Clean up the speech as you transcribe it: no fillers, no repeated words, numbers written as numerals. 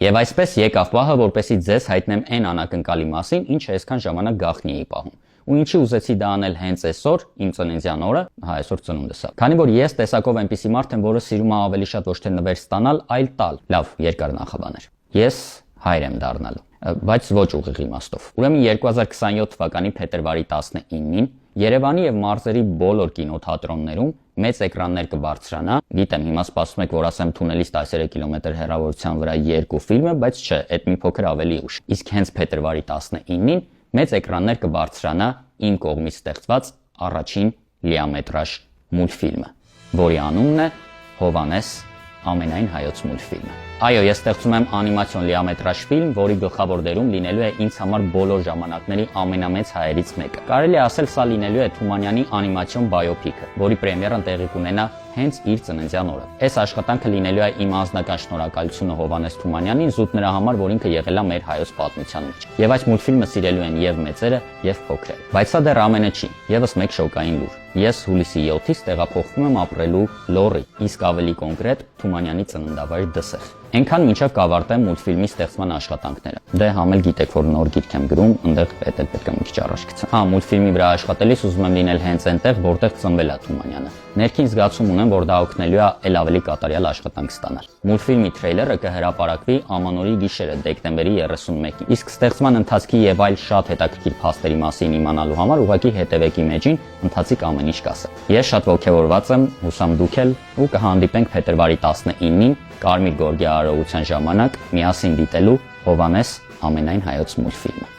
Եվ այսպես եկավ պահը, որպեսզի ձեզ հայտնեմ այն անակնկալի մասին, ինչը այսքան ժամանակ գաղտնի էի պահում։ Ու ինչի ուզեցի դա անել հենց այսօր, իմ ծննդյան օրը, այսօր ծնունդս է։ Քանի որ ես տեսակով այնպիսի մարդ եմ, որը սիրում է ավելի շատ ոչ թե նվեր ստանալ, այլ տալ։ Լավ, երկար նախաբաներ։ Ես հայր եմ դառնալու, բայց ոչ ուղիղ իմաստով։ Ուրեմն 2027 թվականի փետրվարի 19-ին Երևանի եւ մարզերի բոլոր կինոթատրոններում մեծ էկրաններ կբարձրանա։ Գիտեմ, հիմա սպասում եք, որ ասեմ թունելից 13 կիլոմետր հեռավորության վրա երկու ֆիլմը, բայց չէ, այդ մի փոքր ավելի ուշ։ Իսկ հենց փետրվարի 19-ին մեծ էկրաններ կբարձրանա իմ կողմից ստեղծված առաջին լիամետրաժ մուլտֆիլմը, որի անունն է Հովհաննես ամենայն հայոց մուլտֆիլմը։ Այո, ես ստեղծում եմ անիմացիոն լիամետրաժ ֆիլմ, որի գլխավոր դերում լինելու է ինձ համար բոլոր ժամանակների ամենամեծ հայերից մեկը։ Կարելի է ասել, սա լինելու է Թումանյանի անիմացիոն բայոփիքը, որի պրեմիերան տեղի կունենա հենց իր ծննդյան օրը։ Այս աշխատանքը լինելու է իմ անձնական շնորհակալությունը Հովհաննես Թումանյանին զուտ նրա համար, որ ինքը եղել է մեր հայոց պատմության մեջ։ Եվ այս մուլտֆիլմը սիրելու են եւ մեծերը, եւ փոքրերը։ Բայց սա դեռ ամենը չի։ Եվս մեկ շոկային լուր։ Ես հուլիսի 7-ից տեղափոխվում եմ ապրելու Լոռի, իսկ ավելի կոնկրետ Թումանյանի ծննդավայր Դսեղ։ Այնքան մինչև կավարտեմ մուլտֆիլմի ստեղծման աշխատանքները։ Դե համել գիտեք, որ նոր գիրք եմ գրում, այնտեղ պետք է մի քիչ առաջ գցեմ։ Հա, մուլտֆիլմի վրա աշխատելիս ուզում եմ լինել հենց այնտեղ, որտեղ ծնվել է Թումանյանը։ Ներքին զգացում ունեմ, որ դա օգնելու է էլ ավելի կատարյալ աշխատանք ստանալ։ Մուլտֆիլմի թրեյլերը կհրապարակվի Ամանորի գիշերը դեկտեմբերի 31-ին։ Իսկ ստեղծման ընթացքի եւ այլ շատ հետաքրքիր փաստերի մասին իմանալու համար ուղղակի հետևեք իմեջին, ընթացիկ ամեն ինչ կասեմ։ Ես շատ ողջավորված եմ, հուսամ դուք էլ, ու կհանդիպենք փետրվարի 19-ին Կարմիր գորգի արարողության ժամանակ միասին դիտելու Հովհաննես ամենայն հայոց մուլտֆիլմը։